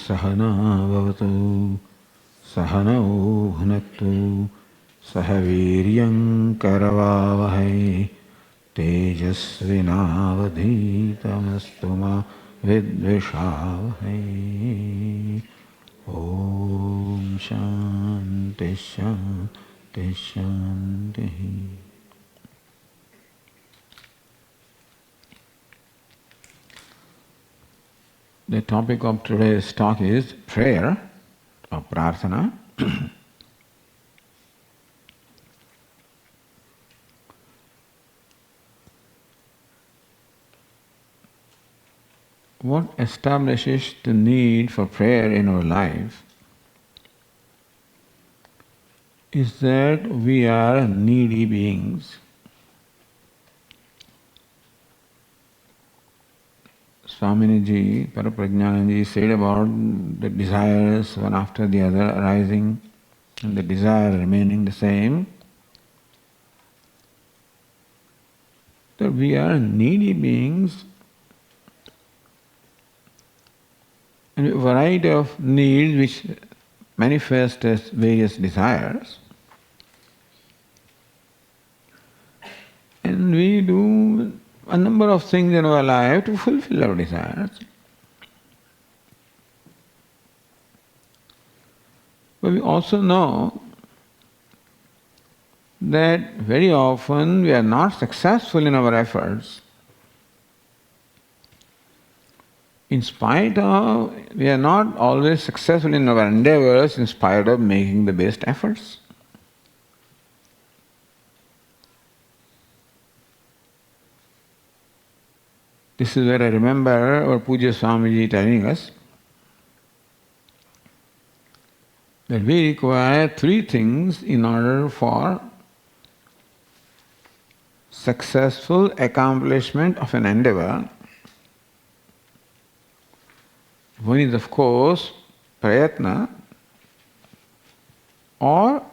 Sahana Bhavatu Sahanau Bhunaktu Sahaviryam Karavavahai Tejasvinavadhitamastu ma vidvishavahai. Om Shanti Shanti Shanti. The topic of today's talk is prayer or prarthana. What establishes the need for prayer in our life is that we are needy beings. Swami Paraprajnanaji said about the desires one after the other arising and the desire remaining the same, that we are needy beings and a variety of needs which manifest as various desires. And we do a number of things in our life to fulfill our desires. But we also know that very often we are not successful in our efforts. In spite of, we are not always successful in our endeavors in spite of making the best efforts. This is where I remember our Puja Swamiji telling us that we require three things in order for successful accomplishment of an endeavor. One is, of course, prayatna, or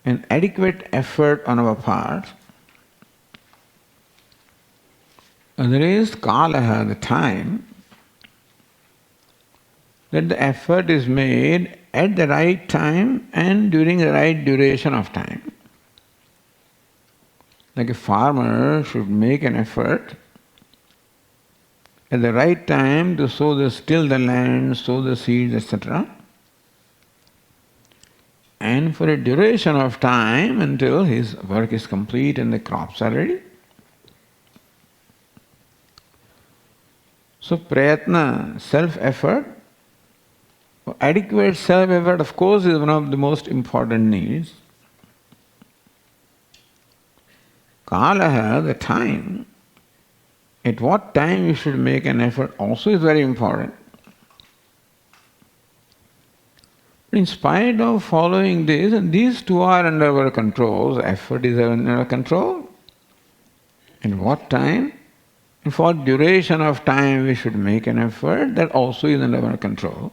an adequate effort on our part. Other is kalaha, the time, that the effort is made at the right time and during the right duration of time. Like a farmer should make an effort at the right time to till the land, sow the seeds, etc. And for a duration of time until his work is complete and the crops are ready. So prayatna, self-effort, adequate self-effort of course is one of the most important needs. Kalaha, the time, at what time you should make an effort also is very important. In spite of following this, and these two are under our control, effort is under our control. In what time? And for duration of time we should make an effort, that also is under our control.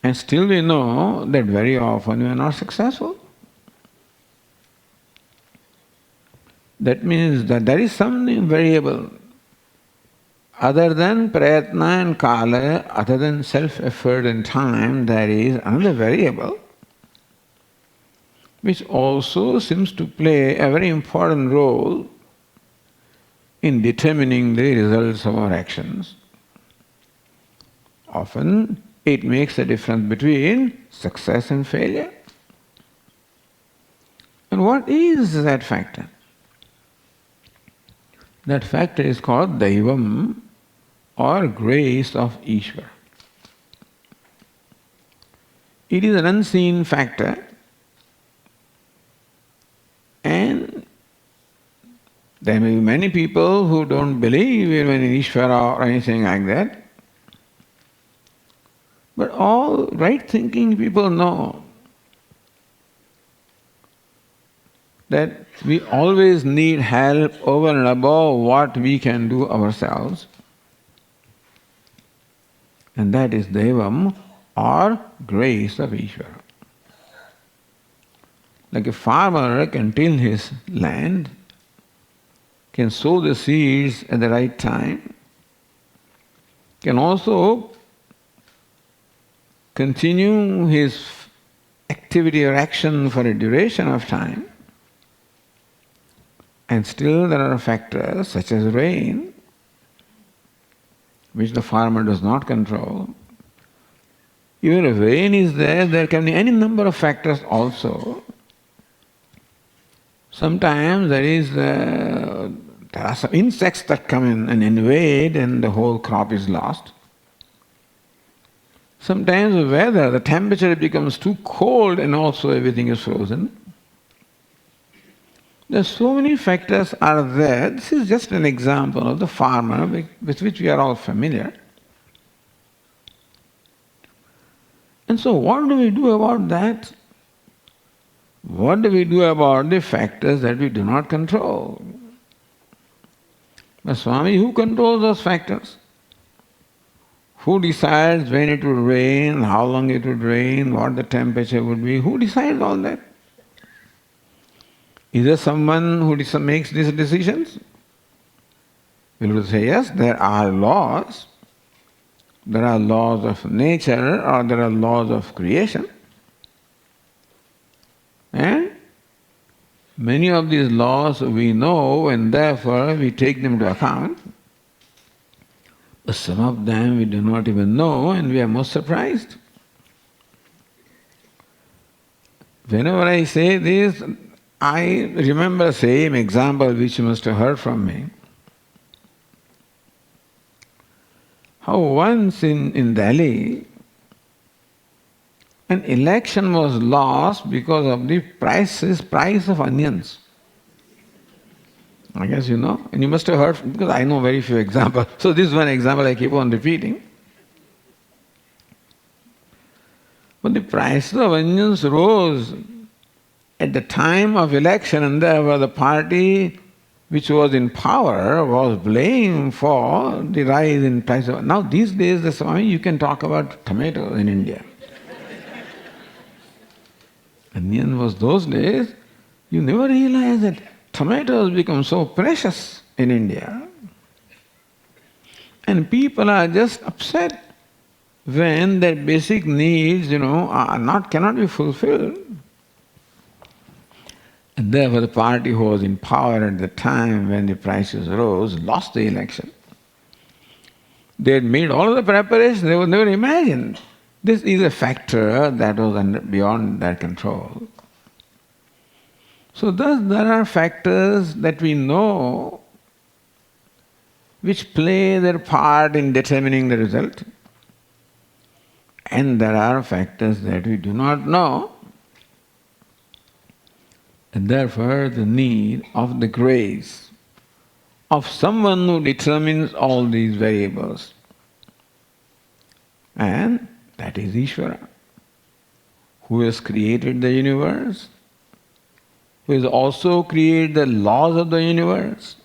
And still we know that very often we are not successful. That means that there is something variable. Other than prayatna and kala, other than self-effort and time, there is another variable which also seems to play a very important role in determining the results of our actions. Often it makes a difference between success and failure. And what is that factor? That factor is called Daivam, or grace of Ishvara. It is an unseen factor, and there may be many people who don't believe in Ishvara or anything like that. But all right-thinking people know that we always need help over and above what we can do ourselves. And that is Devam, or grace of Ishvara. Like a farmer can till his land, can sow the seeds at the right time, can also continue his activity or action for a duration of time, and still there are factors such as rain, which the farmer does not control. Even if rain is there, there can be any number of factors also. Sometimes there are some insects that come in and invade and the whole crop is lost. Sometimes the weather, the temperature becomes too cold and also everything is frozen. There are so many factors are there. This is just an example of the farmer with which we are all familiar. And so what do we do about that? What do we do about the factors that we do not control? But Swami, who controls those factors? Who decides when it would rain, how long it would rain, what the temperature would be? Who decides all that? Is there someone who makes these decisions? We will say, yes, there are laws. There are laws of nature or there are laws of creation. And many of these laws we know and therefore we take them into account. But some of them we do not even know and we are most surprised. Whenever I say this, I remember the same example which you must have heard from me. How once in Delhi, an election was lost because of the price of onions. I guess you know, and you must have heard, because I know very few examples. So this is one example I keep on repeating. But the price of onions rose at the time of election, and therefore the party which was in power was blamed for the rise in price of... Now these days, the Swami, you can talk about tomatoes in India. Onion was those days, you never realized that tomatoes become so precious in India. And people are just upset when their basic needs, cannot be fulfilled. And therefore the party who was in power at the time when the prices rose lost the election. They had made all of the preparations, they would never imagine. This is a factor that was beyond their control. So thus there are factors that we know which play their part in determining the result. And there are factors that we do not know. And therefore the need of the grace of someone who determines all these variables. And that is Ishvara, who has created the universe, who has also created the laws of the universe.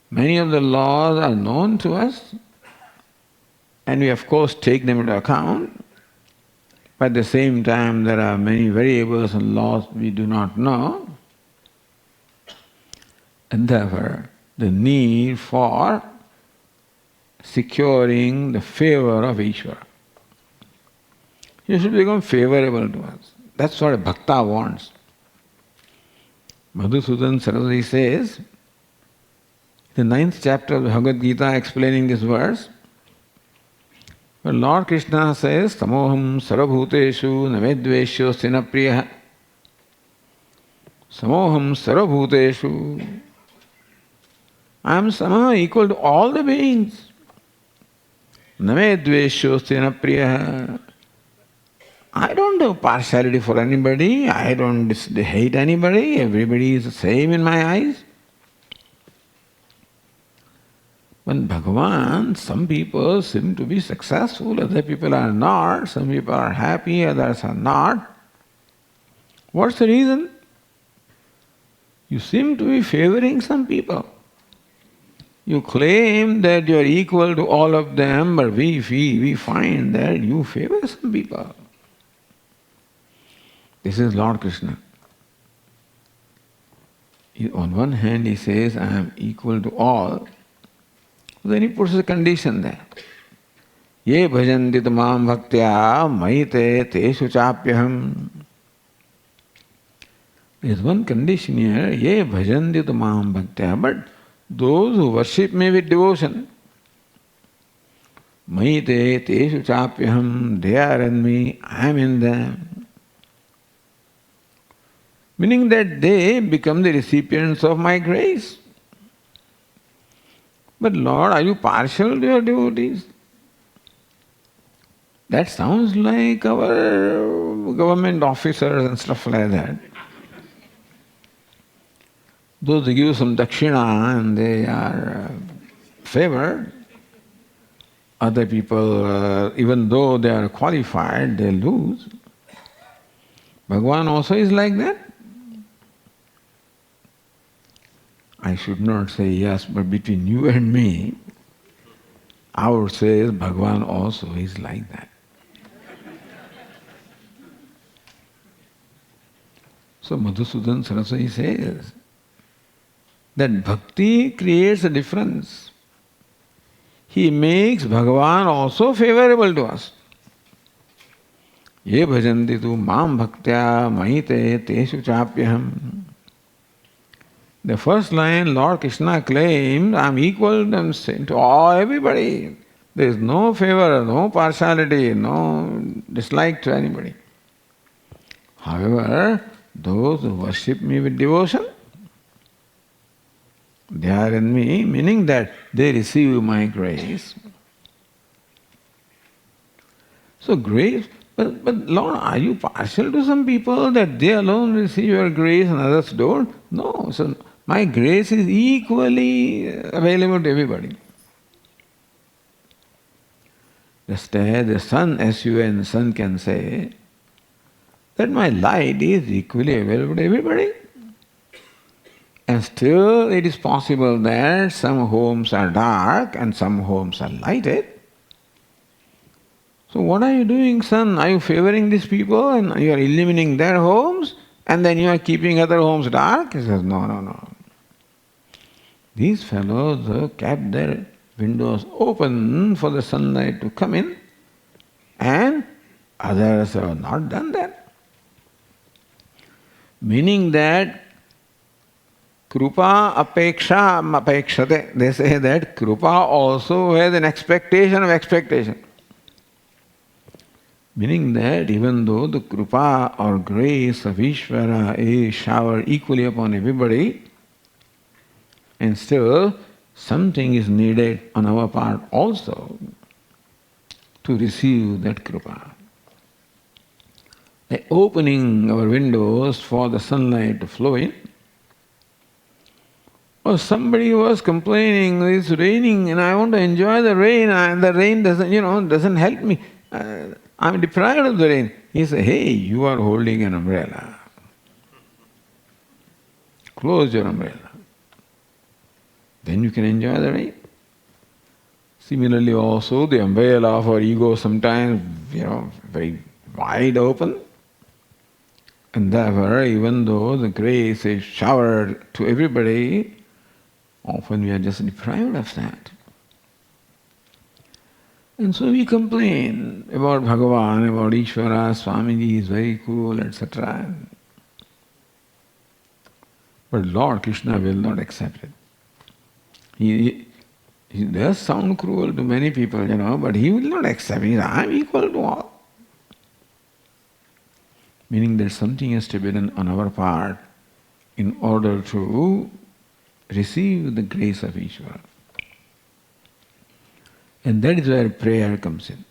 Many of the laws are known to us, and we of course take them into account. But at the same time, there are many variables and laws we do not know. And therefore, the need for securing the favor of Ishvara. He should become favorable to us. That's what a bhakta wants. Madhusudan Saraswati says, the 9th chapter of the Bhagavad Gita explaining this verse, where Lord Krishna says, Samoham sarvabhuteshu navedveshyo sinapriya. Samoham sarvabhuteshu. I am somehow equal to all the beings. Navedveshyo sinapriya. I don't have partiality for anybody, I don't hate anybody, everybody is the same in my eyes. When Bhagavan, some people seem to be successful, other people are not, some people are happy, others are not. What's the reason? You seem to be favoring some people. You claim that you are equal to all of them, but we find that you favor some people. This is Lord Krishna. On one hand he says, I am equal to all. Then he puts a condition there. Ye bhajanti tamam bhaktya maite teshu chapyaham. There is one condition here. Ye bhajanti tamam bhaktya. But those who worship me with devotion, maite teshu chapyaham, they are in me, I am in them. Meaning that they become the recipients of my grace. But Lord, are you partial to your devotees? That sounds like our government officers and stuff like that. Those who give some dakshina and they are favored. Other people, even though they are qualified, they lose. Bhagavan also is like that. I should not say yes, but between you and me, I would say Bhagavan also is like that. So Madhusudan Saraswati says that bhakti creates a difference. He makes Bhagavan also favorable to us. Ye bhajanti tu mam bhaktya mahite teshu chapyaham. The first line, Lord Krishna claims, I am equal to all, everybody. There is no favor, no partiality, no dislike to anybody. However, those who worship me with devotion, they are in me, meaning that they receive my grace. So grace, but Lord, are you partial to some people that they alone receive your grace and others don't? No. So my grace is equally available to everybody. Just as the sun, S-U-N, sun can say that my light is equally available to everybody. And still it is possible that some homes are dark and some homes are lighted. So what are you doing, son? Are you favoring these people and you are illumining their homes and then you are keeping other homes dark? He says, no. These fellows have kept their windows open for the sunlight to come in and others have not done that. Meaning that Krupa apeksha apekshate. They say that Krupa also has an expectation of expectation. Meaning that even though the Krupa or grace of Ishvara is showered equally upon everybody, and still something is needed on our part also to receive that Krupa. By opening our windows for the sunlight to flow in, or somebody was complaining, it's raining and I want to enjoy the rain and the rain doesn't help me. I'm deprived of the rain. He said, hey, you are holding an umbrella. Close your umbrella. Then you can enjoy the rain. Similarly also the umbrella of our ego sometimes, very wide open. And therefore, even though the grace is showered to everybody, often we are just deprived of that. And so we complain about Bhagavan, about Ishvara, Swamiji is very cruel, etc. But Lord Krishna will not accept it. He does sound cruel to many people, but he will not accept it. He says, I am equal to all. Meaning that something has to be done on our part in order to receive the grace of Ishvara. And that is where prayer comes in.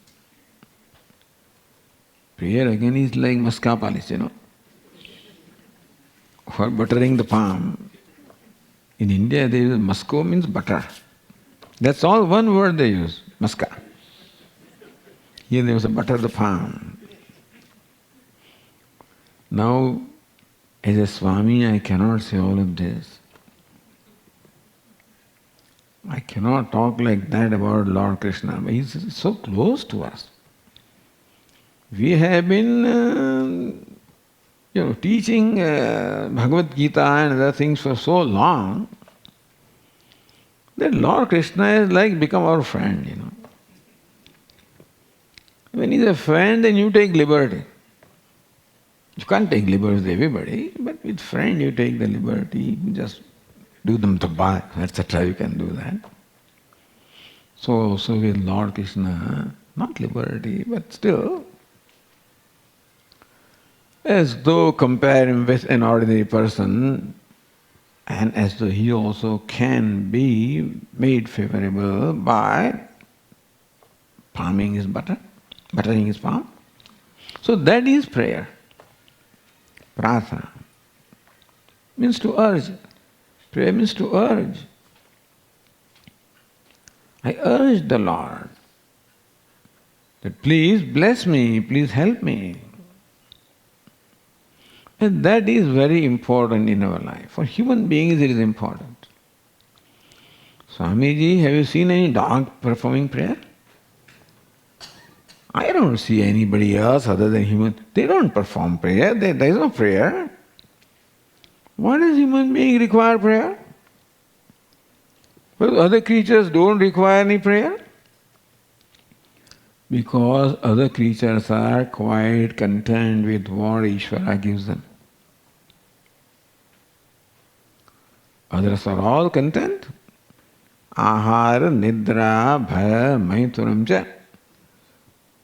Prayer again is like muska polish, for buttering the palm. In India, they use musko means butter. That's all one word they use, muska. Here they also butter the palm. Now, as a Swami, I cannot say all of this. I cannot talk like that about Lord Krishna. He is so close to us. We have been, teaching Bhagavad Gita and other things for so long That Lord Krishna is like become our friend, When he's a friend, then you take liberty. You can't take liberty with everybody, but with friend you take the liberty, just do them tabha, etc. You can do that. So with Lord Krishna, not liberty, but still, as though compare him with an ordinary person, and as though he also can be made favorable by palming his buttering his palm. So that is prayer. Prarthana means to urge. Prayer means to urge. I urge the Lord that please bless me, please help me. And that is very important in our life. For human beings it is important. Swamiji, have you seen any dog performing prayer? I don't see anybody else other than human. They don't perform prayer. There is no prayer. Why does human being require prayer? Well, other creatures don't require any prayer. Because other creatures are quite content with what Ishvara gives them. Others are all content. Ahara, nidra, bhaya, maituram cha.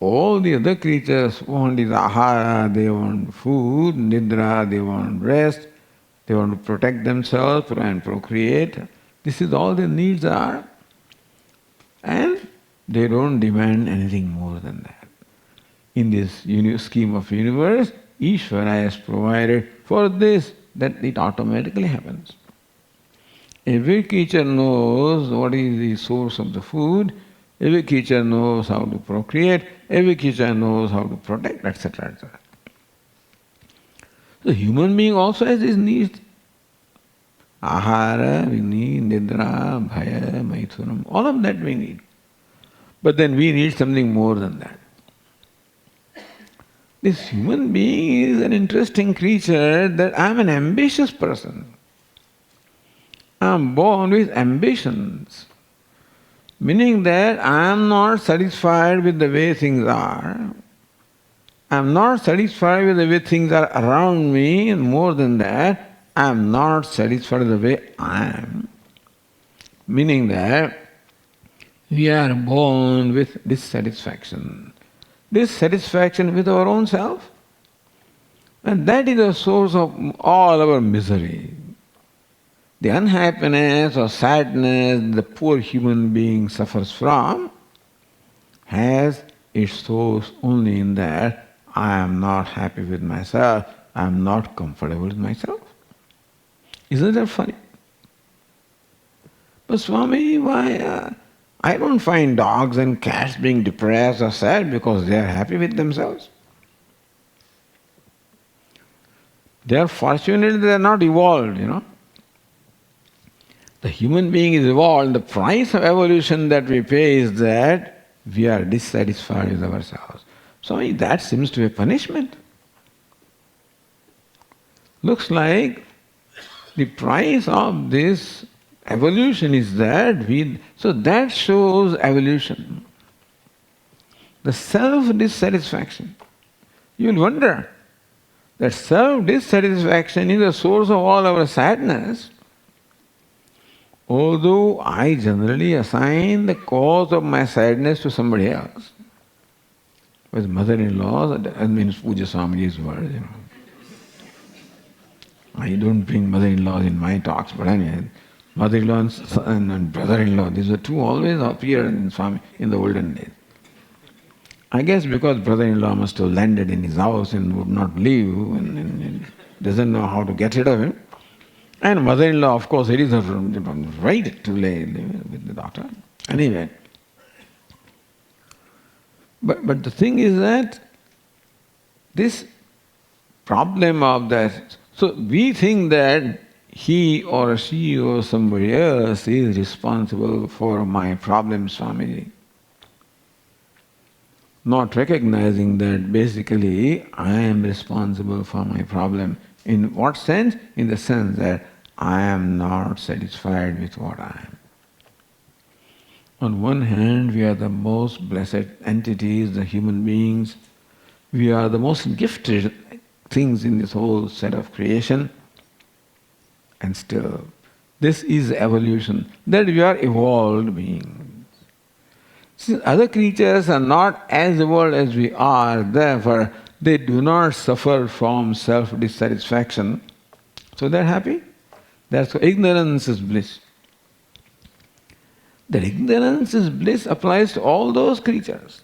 All the other creatures want is ahara, they want food, nidra, they want rest, they want to protect themselves and procreate. This is all their needs are. And they don't demand anything more than that. In this scheme of universe, Ishvara has provided for this, that it automatically happens. Every creature knows what is the source of the food, every creature knows how to procreate, every creature knows how to protect, etc. etc. The human being also has his needs. Ahara, we need, nidra, bhaya, maithunam, all of that we need. But then we need something more than that. This human being is an interesting creature that I am an ambitious person. I am born with ambitions. Meaning that I am not satisfied with the way things are. I am not satisfied with the way things are around me, and more than that, I am not satisfied with the way I am. Meaning that we are born with dissatisfaction. Dissatisfaction with our own self. And that is the source of all our misery. The unhappiness or sadness the poor human being suffers from has its source only in that I am not happy with myself, I am not comfortable with myself. Isn't that funny? But Swami, why? I don't find dogs and cats being depressed or sad because they are happy with themselves. They are fortunate they are not evolved, The human being is evolved. The price of evolution that we pay is that we are dissatisfied with ourselves. So that seems to be a punishment. Looks like the price of this evolution is that so that shows evolution. The self-dissatisfaction. You will wonder that self-dissatisfaction is the source of all our sadness. Although I generally assign the cause of my sadness to somebody else. With mother-in-law, that means Puja Swamiji's word, I don't bring mother-in-laws in my talks, but anyway, mother-in-law and brother-in-law, these were two always appeared in Swami in the olden days. I guess because brother-in-law must have landed in his house and would not leave and doesn't know how to get rid of him. And mother-in-law, of course, it is her right to live with the daughter. Anyway. But the thing is that this problem of that, so we think that he or she or somebody else is responsible for my problem, Swamiji. Not recognizing that basically I am responsible for my problem. In what sense? In the sense that I am not satisfied with what I am. On one hand, we are the most blessed entities, the human beings. We are the most gifted things in this whole set of creation. And still, this is evolution, that we are evolved beings. Since other creatures are not as evolved as we are, therefore they do not suffer from self-dissatisfaction. So they're happy. That's why ignorance is bliss. That ignorance is bliss applies to all those creatures.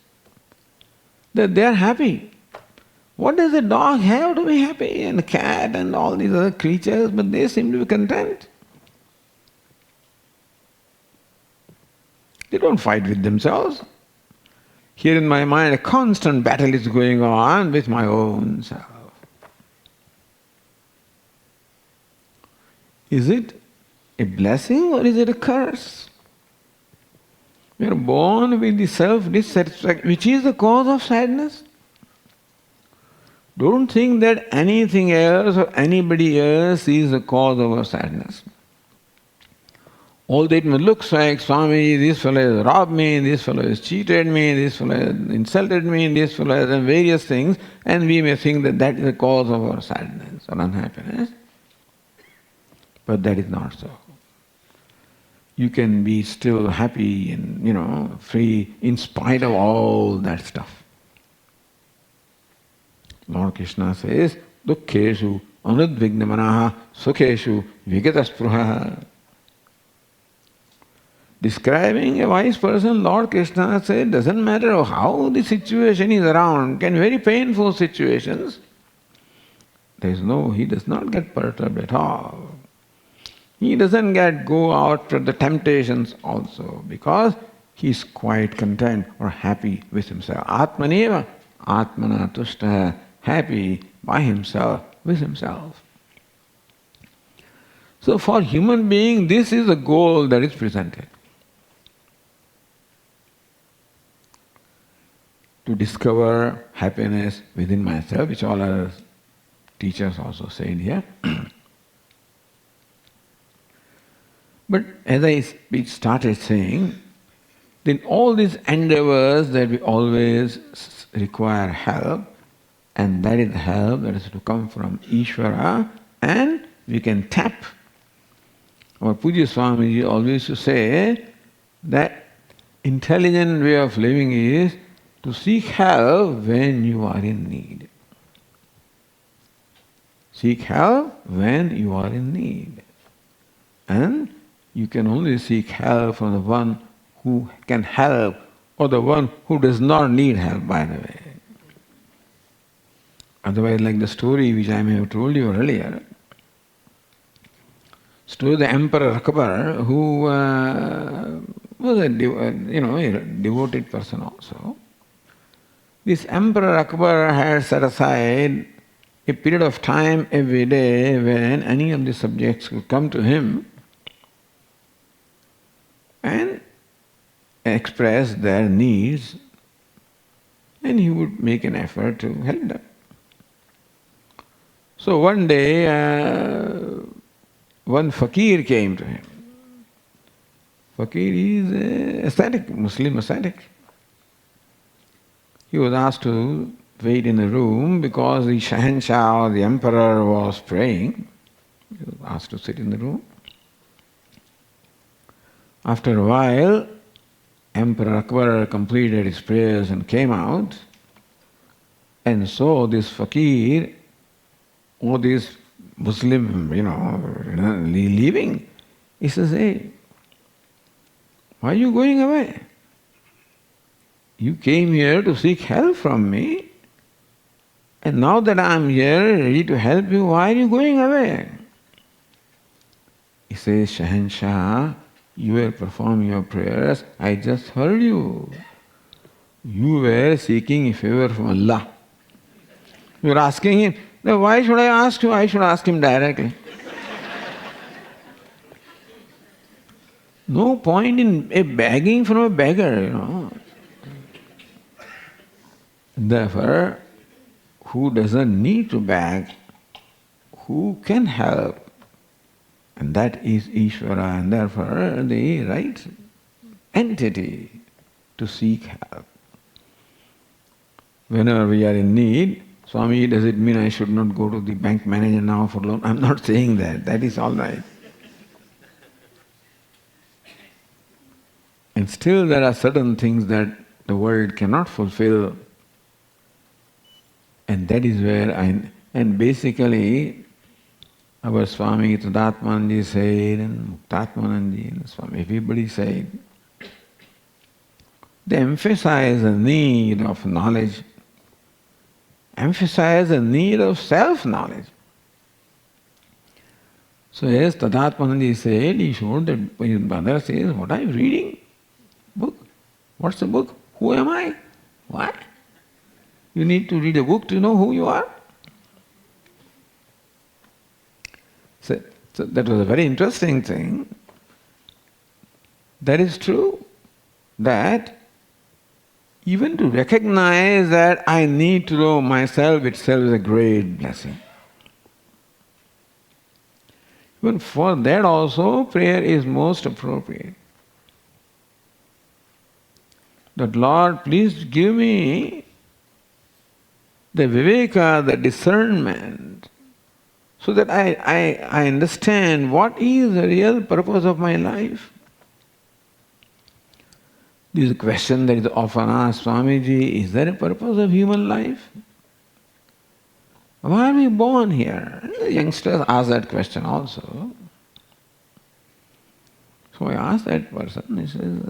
That they are happy. What does a dog have to be happy? And a cat and all these other creatures, but they seem to be content. They don't fight with themselves. Here in my mind, a constant battle is going on with my own self. Is it a blessing or is it a curse? We are born with the self-dissatisfaction, which is the cause of sadness. Don't think that anything else or anybody else is the cause of our sadness. Although it may look like, Swami, this fellow has robbed me, this fellow has cheated me, this fellow has insulted me, this fellow has done various things, and we may think that that is the cause of our sadness or unhappiness. But that is not so. You can be still happy and, free in spite of all that stuff. Lord Krishna says, Dukkeshu anudvignamanaha sukheshu vigataspruha. Describing a wise person, Lord Krishna said, doesn't matter how the situation is around, can be very painful situations. He does not get perturbed at all. He doesn't go out for the temptations also, because he is quite content or happy with himself. Atmaneva, atmana tushta, happy by himself, with himself. So for human being, this is the goal that is presented. To discover happiness within myself, which all our teachers also said here. But as I started saying, then all these endeavors that we always require help, and that is help that is to come from Ishvara, and we can tap. Our Pujya Swami always used to say that intelligent way of living is to seek help when you are in need. Seek help when you are in need. And you can only seek help from the one who can help, or the one who does not need help, by the way. Otherwise, like the story which I may have told you earlier, story of the Emperor Akbar, who was a devoted person also. This Emperor Akbar had set aside a period of time every day when any of the subjects could come to him and express their needs, and he would make an effort to help them. So one day, one fakir came to him. Fakir is an ascetic, Muslim ascetic. He was asked to wait in the room because the Shahanshah, or the emperor, was praying. He was asked to sit in the room. After a while, Emperor Akbar completed his prayers and came out, and saw this fakir, or this Muslim, leaving. He says, "Hey, why are you going away? You came here to seek help from me, and now that I am here ready to help you, why are you going away?" He says, "Shahanshah, you were performing your prayers, I just heard you. You were seeking a favor from Allah. You were asking him, now why should I ask you? I should ask him directly. No point in begging from a beggar, Therefore, who doesn't need to beg, who can help? And that is Ishvara, and therefore the right entity to seek help. Whenever we are in need, Swami, does it mean I should not go to the bank manager now for loan? I'm not saying that. That is all right. And still there are certain things that the world cannot fulfill. And that is where and basically our Swami Viditatmananda said, and Muktatmananda and Swami, everybody said, they emphasize the need of knowledge, emphasize the need of self-knowledge. So yes, Tadatmananda said, he showed that his brother says, what are you reading? Book? What's the book? Who am I? What? You need to read a book to know who you are? So that was a very interesting thing. That is true, that even to recognize that I need to know myself itself is a great blessing. Even for that also, prayer is most appropriate. That Lord, please give me the viveka, the discernment, so that I understand what is the real purpose of my life. This is a question that is often asked, Swamiji, is there a purpose of human life? Why are we born here? And the youngsters ask that question also. So I asked that person, he says,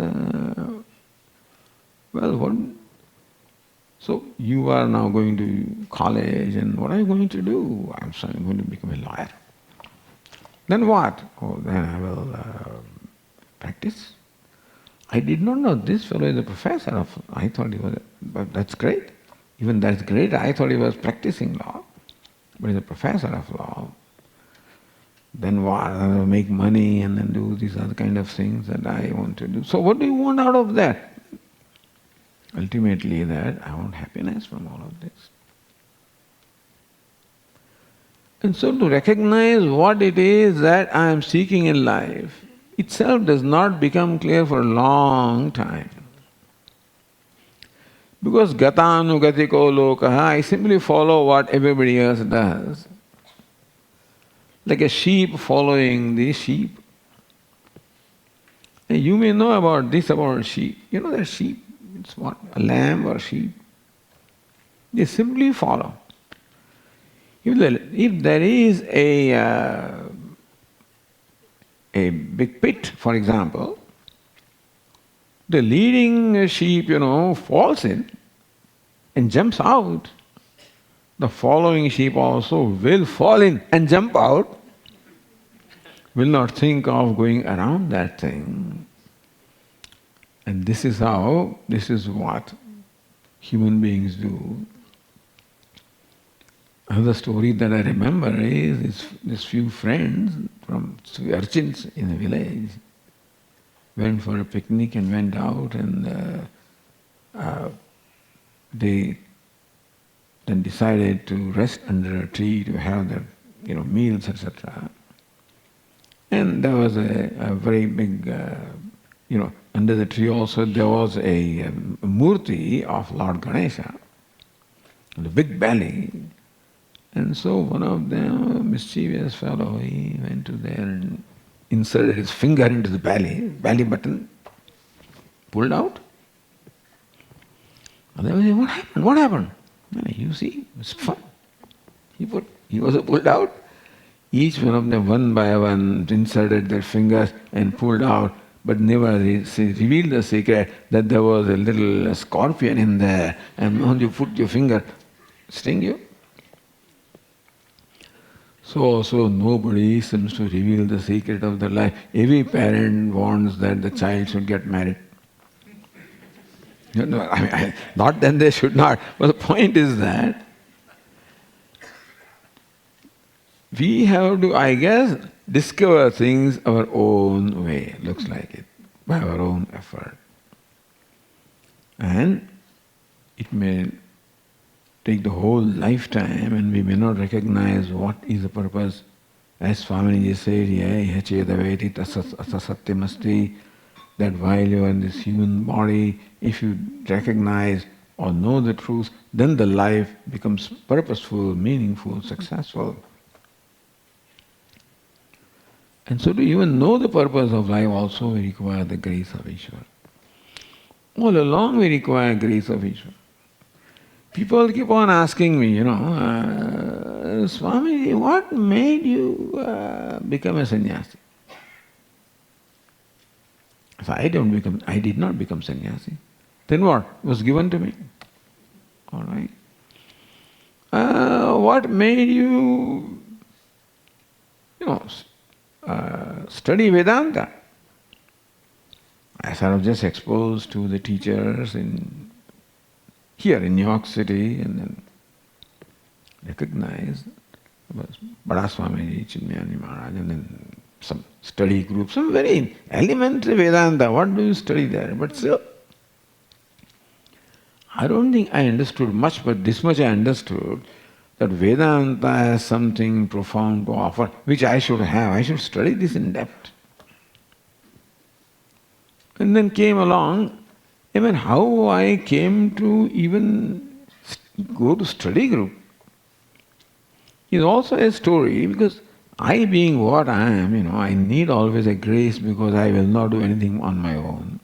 well, what? So you are now going to college and what are you going to do? I'm going to become a lawyer. Then what? Oh, then I will practice. I did not know this fellow is a professor of, I thought he was, but that's great. Even that's great, I thought he was practicing law, but he's a professor of law. Then what? Make money and then do these other kind of things that I want to do. So what do you want out of that? Ultimately that I want happiness from all of this. And so to recognize what it is that I am seeking in life itself does not become clear for a long time. Because gatanugatiko lokaha, I simply follow what everybody else does. Like a sheep following the sheep. And you may know about this about sheep. You know that sheep, it's what? A lamb or sheep. They simply follow. If there is a big pit, for example, the leading sheep, falls in and jumps out. The following sheep also will fall in and jump out, will not think of going around that thing. And this is what human beings do. Another story that I remember is these few friends from urchins in a village went for a picnic and went out and they then decided to rest under a tree to have their meals, etc. And there was a very big, under the tree also there was a murti of Lord Ganesha, with a big belly. And so one of them, a mischievous fellow, he went to there and inserted his finger into the belly button, pulled out. And they were saying, what happened? What happened? You see, it was fun. He was pulled out. Each one of them, one by one, inserted their fingers and pulled out, but never revealed the secret that there was a little scorpion in there, and when you put your finger, sting you. So nobody seems to reveal the secret of their life. Every parent wants that the child should get married. Not that they should not, but the point is that we have to, I guess, discover things our own way, looks like it, by our own effort. And it may take the whole lifetime and we may not recognize what is the purpose. As Swami said, that that while you are in this human body, if you recognize or know the truth, then the life becomes purposeful, meaningful, successful. And so to even know the purpose of life also we require the grace of Ishvara. All along we require grace of Ishvara. People keep on asking me, Swami, what made you become a sannyasi? So I did not become sannyasi. Then what? It was given to me. All right. What made you, study Vedanta? I was just exposed to the teachers here in New York City, and then recognized Bada Swami, Chinmayani Maharaj, and then some study group, some very elementary Vedanta. What do you study there? But still, I don't think I understood much, but this much I understood, that Vedanta has something profound to offer, which I should have. I should study this in depth. And then came along, how I came to even go to study group is also a story, because I being what I am, I need always a grace because I will not do anything on my own.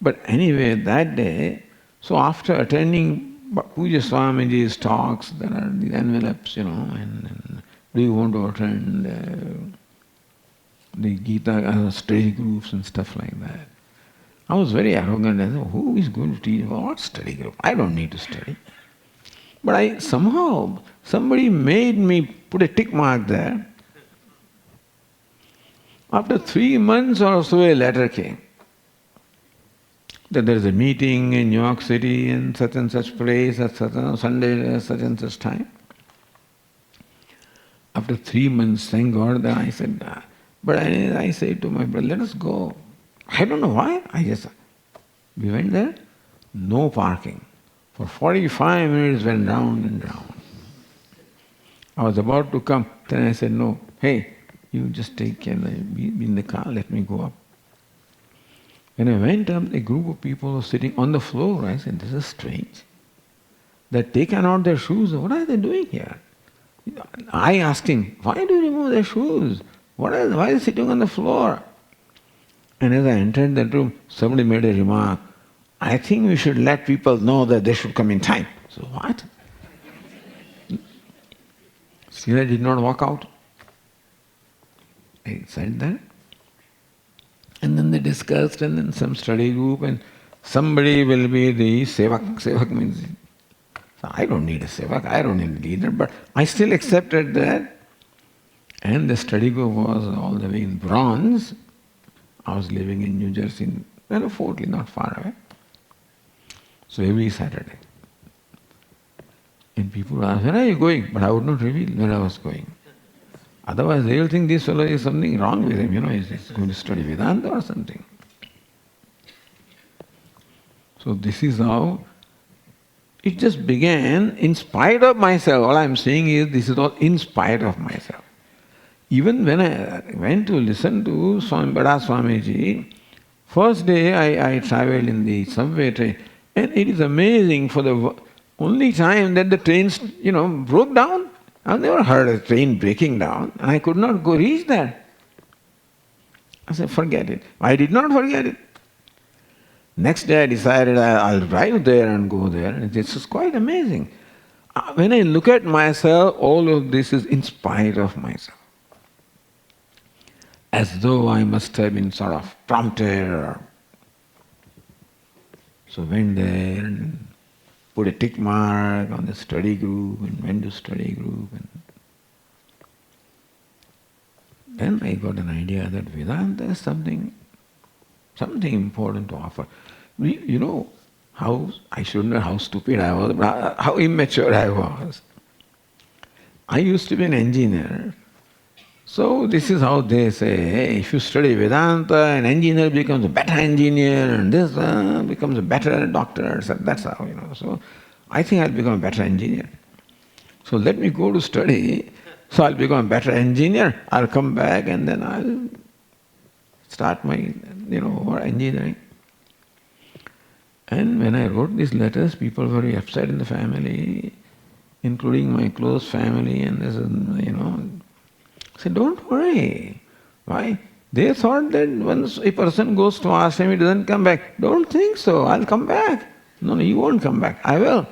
But anyway, that day, so after attending Puja Swamiji's talks, there are these envelopes, and do you want to attend the Gita study groups and stuff like that. I was very arrogant. I said, who is going to teach? What study group? I don't need to study. But somebody made me put a tick mark there. After 3 months or so, a letter came that there is a meeting in New York City in such and such place at such and Sunday at such and such time. After 3 months, thank God, then I said, but I said to my brother, let us go. I don't know why. We went there, no parking. For 45 minutes went round and round. I was about to come, then I said, no, hey, you just take care, be in the car, let me go up. When I went up, a group of people were sitting on the floor. I said, this is strange. They're taking out their shoes. What are they doing here? I asked him, why do you remove their shoes? Why are they sitting on the floor? And as I entered that room, somebody made a remark, I think we should let people know that they should come in time. So what? Still I did not walk out. I said that. And then they discussed, and then some study group, and somebody will be the sevak. Sevak means, I don't need a sevak, I don't need a leader, but I still accepted that. And the study group was all the way in Bronx. I was living in New Jersey, Fortley, not far away. So every Saturday. And people would ask, where are you going? But I would not reveal where I was going. Otherwise they will think this fellow is something wrong with him, he's going to study Vedanta or something. So this is how it just began in spite of myself. All I am saying is this is all in spite of myself. Even when I went to listen to Bada Swamiji, first day I travelled in the subway train, and it is amazing, for the only time that the trains, broke down. I've never heard a train breaking down, and I could not reach there. I said, forget it. I did not forget it. Next day I decided I'll drive there and go there, and this is quite amazing. When I look at myself, all of this is in spite of myself. As though I must have been sort of prompted. So went there and put a tick mark on the study group and went to study group. And then I got an idea that Vedanta is something important to offer. I shouldn't know how stupid I was, but how immature I was. I used to be an engineer. So this is how they say, hey, if you study Vedanta, an engineer becomes a better engineer, and this becomes a better doctor. So that's how, So I think I'll become a better engineer. So let me go to study, so I'll become a better engineer. I'll come back and then I'll start my, engineering. And when I wrote these letters, people were very upset in the family, including my close family, and this is, I said, don't worry. Why? They thought that once a person goes to ashram, he doesn't come back. Don't think so. I'll come back. No, you won't come back. I will.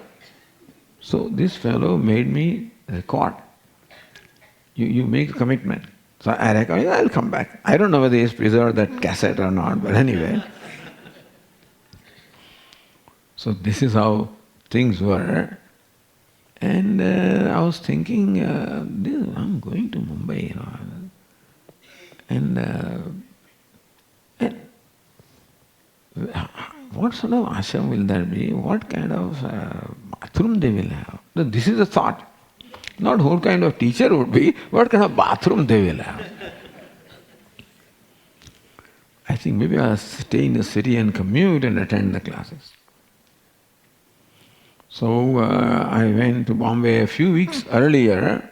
So this fellow made me record. You make a commitment. So I reckon I'll come back. I don't know whether he's preserved that cassette or not, but anyway. So this is how things were. And I was thinking, I'm going to Mumbai, And what sort of ashram will there be? What kind of bathroom they will have? This is a thought. Not what kind of teacher would be, what kind of bathroom they will have. I think maybe I'll stay in the city and commute and attend the classes. So I went to Bombay a few weeks earlier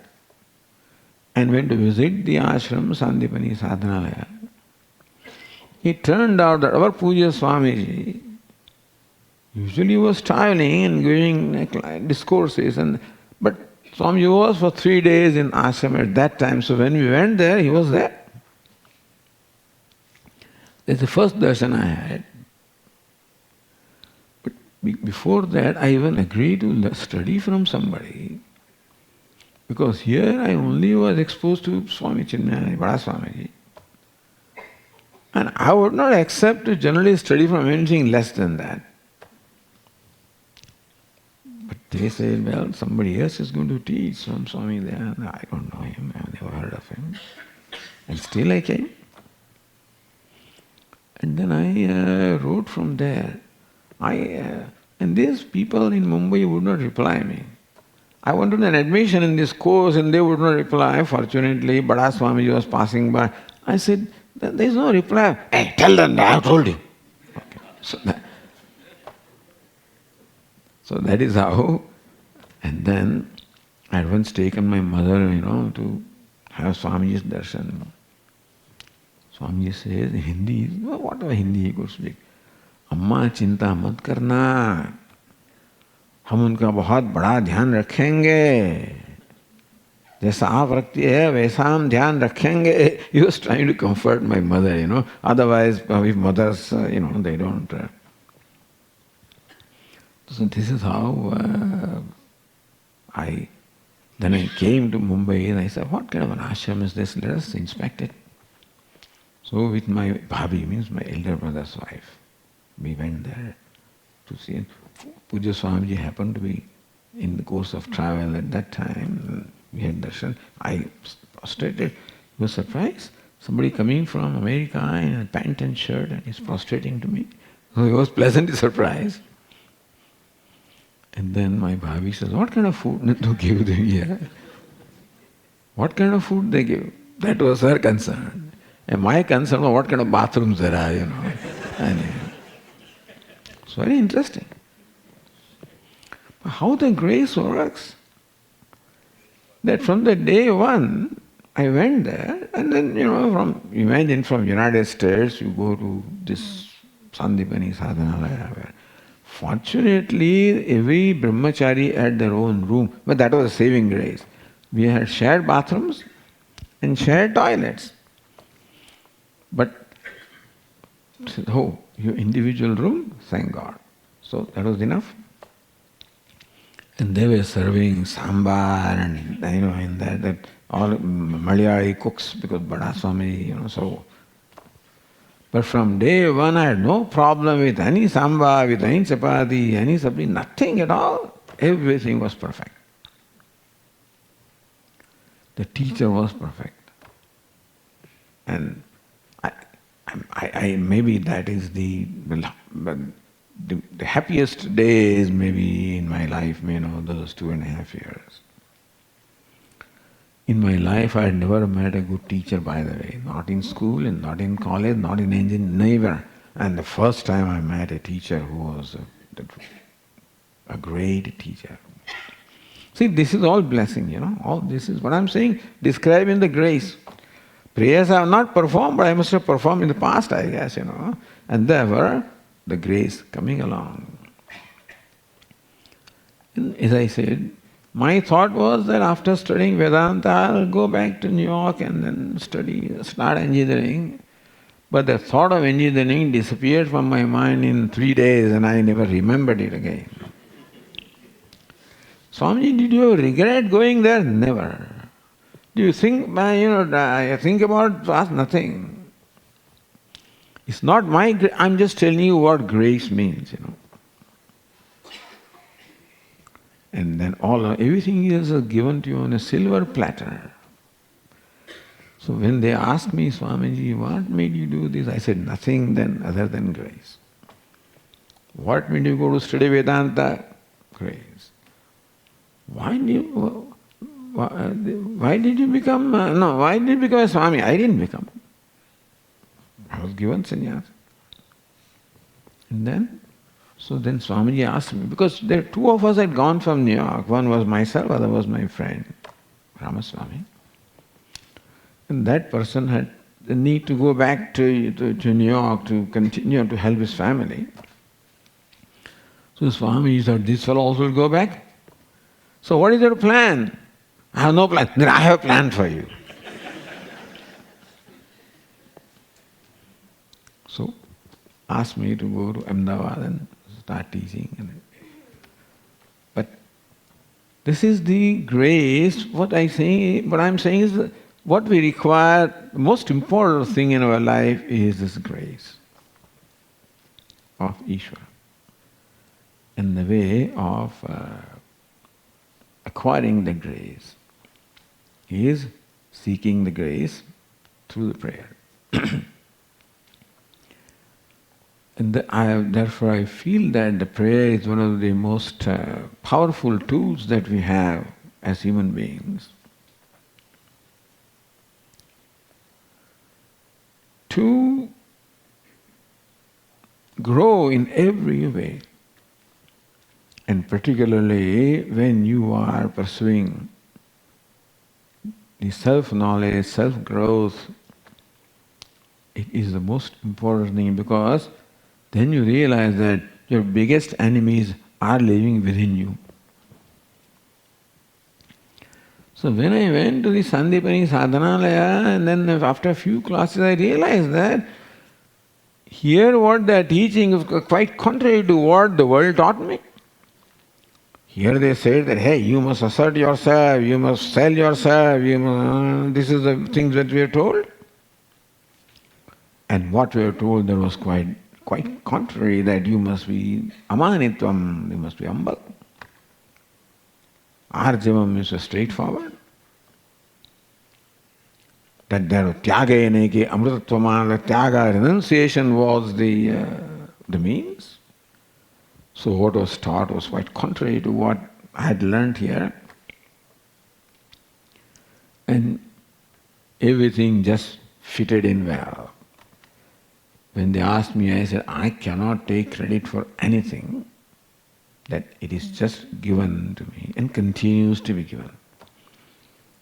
and went to visit the ashram Sandipani Sadhanalaya. It turned out that our Puja Swamiji usually was traveling and giving discourses, but Swamiji was for 3 days in ashram at that time, so when we went there, he was there. That's the first darshan I had. But before that, I even agreed to study from somebody. Because here I only was exposed to Swami Chinmaya, Bada Swamiji. And I would not accept to generally study from anything less than that. But they said, well, somebody else is going to teach some Swami there. I don't know him, I've never heard of him. And still I came. And then I wrote from there. And these people in Mumbai would not reply me. I wanted an admission in this course and they would not reply. Fortunately, Bada Swamiji was passing by. I said, there is no reply. Hey, tell them I have told you. Okay. So that is how. And then I had once taken my mother, to have Swamiji's darshan. Swamiji says, Hindi, whatever Hindi he could speak. Amma chinta mat karna. हम उनका बहुत बड़ा ध्यान रखेंगे. जैसा आप रखती है वैसा हम ध्यान रखेंगे. He was trying to comfort my mother, Otherwise, if mothers, they don't. So this is how Then I came to Mumbai and I said, what kind of an ashram is this? Let us inspect it. So with my bhabi, means my elder brother's wife, we went there to see it. Puja Swamiji happened to be in the course of travel at that time. We had darshan. I prostrated. He was surprised. Somebody coming from America in a pant and shirt and he's prostrating to me. So he was pleasantly surprised. And then my bhabi says, what kind of food to give them here? What kind of food they give? That was her concern. And my concern was what kind of bathrooms there are, And it's very interesting. How the grace works. That from the day one, I went there, and then, imagine from United States, you go to this Sandipani Sadhanalaya. Fortunately, every brahmachari had their own room, but that was a saving grace. We had shared bathrooms and shared toilets. But, your individual room, thank God. So that was enough. And they were serving sambar and, in that all Malayali cooks, because Bada Swami, so. But from day one, I had no problem with any sambar, with any chapati, any sabji, nothing at all. Everything was perfect. The teacher was perfect. And I maybe that is the happiest days maybe in my life, those 2.5 years. In my life, I had never met a good teacher, by the way. Not in school, and not in college, not in engineering, never. And the first time I met a teacher who was a great teacher. See, this is all blessing, All this is what I'm saying, describing the grace. Prayers I have not performed, but I must have performed in the past, I guess, And therefore, the grace coming along. And as I said, my thought was that after studying Vedanta, I'll go back to New York and then start engineering. But the thought of engineering disappeared from my mind in 3 days and I never remembered it again. Swamiji, did you regret going there? Never. Do you think, I think about past? Nothing. It's not my I'm just telling you what grace means, And then everything is given to you on a silver platter. So when they asked me, Swamiji, what made you do this? I said, nothing then other than grace. What made you go to study Vedanta? Grace. Why did you become, why did you become a Swami? I didn't become. I was given sannyas. And then Swamiji asked me, because there two of us had gone from New York. One was myself, other was my friend, Ramaswamy. And that person had the need to go back to New York to continue to help his family. So Swami thought, this fellow also will go back? So what is your plan? I have no plan. Then I have a plan for you. So asked me to go to Ahmedabad and start teaching. But this is the grace. What I'm saying is that what we require, the most important thing in our life is this grace of Ishvara. And the way of acquiring the grace is seeking the grace through the prayer. And therefore I feel that the prayer is one of the most powerful tools that we have as human beings to grow in every way. And particularly when you are pursuing the self-knowledge, self-growth, it is the most important thing, because then you realize that your biggest enemies are living within you. So when I went to the Sandipani Sadhanalaya, and then after a few classes I realized that here what they are teaching is quite contrary to what the world taught me. Here they say that, hey, you must assert yourself, you must sell yourself, this is the things that we are told. And what we are told, that was quite contrary, that you must be amanitvam, you must be humble. Arjavam is straightforward. That there was tyaga eneke amritatvama, tyaga, renunciation was the means. So what was taught was quite contrary to what I had learnt here. And everything just fitted in well. When they asked me, I said, I cannot take credit for anything, that it is just given to me and continues to be given.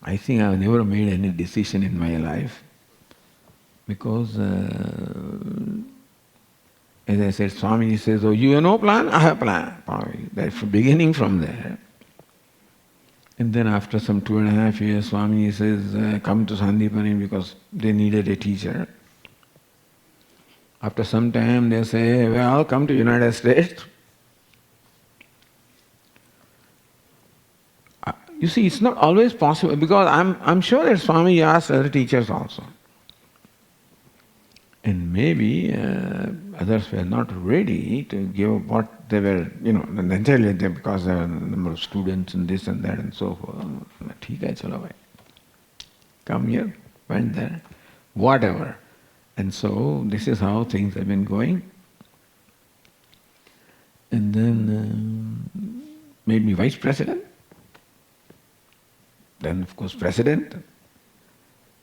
I think I have never made any decision in my life, because as I said, Swami says, oh, you have no plan? I have a plan. That's beginning from there. And then after some 2.5 years, Swami says, come to Sandipani, because they needed a teacher. After some time they say, well, come to United States. You see, it's not always possible, because I'm sure that Swami asked other teachers also. And maybe others were not ready to give what they were, entirely because there were a number of students and this and that and so forth. Theek hai, chalo bhai. Come here, went there, whatever. And so this is how things have been going. And then made me vice president. Then of course president.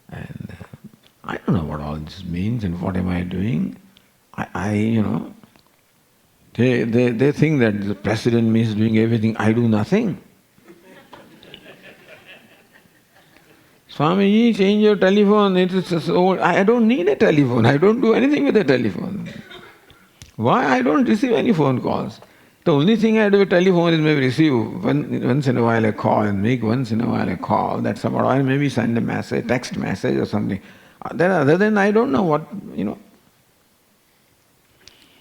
And I don't know what all this means and what am I doing. They think that the president means doing everything. I do nothing. Swamiji, change your telephone. It is so, I don't need a telephone. I don't do anything with a telephone. Why? I don't receive any phone calls. The only thing I do with telephone is maybe receive once in a while a call and make once in a while a call. That's about all. Maybe send a message, text message or something. Then other than I don't know what,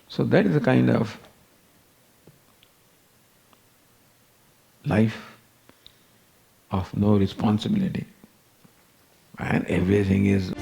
So that is a kind of life of no responsibility. And everything is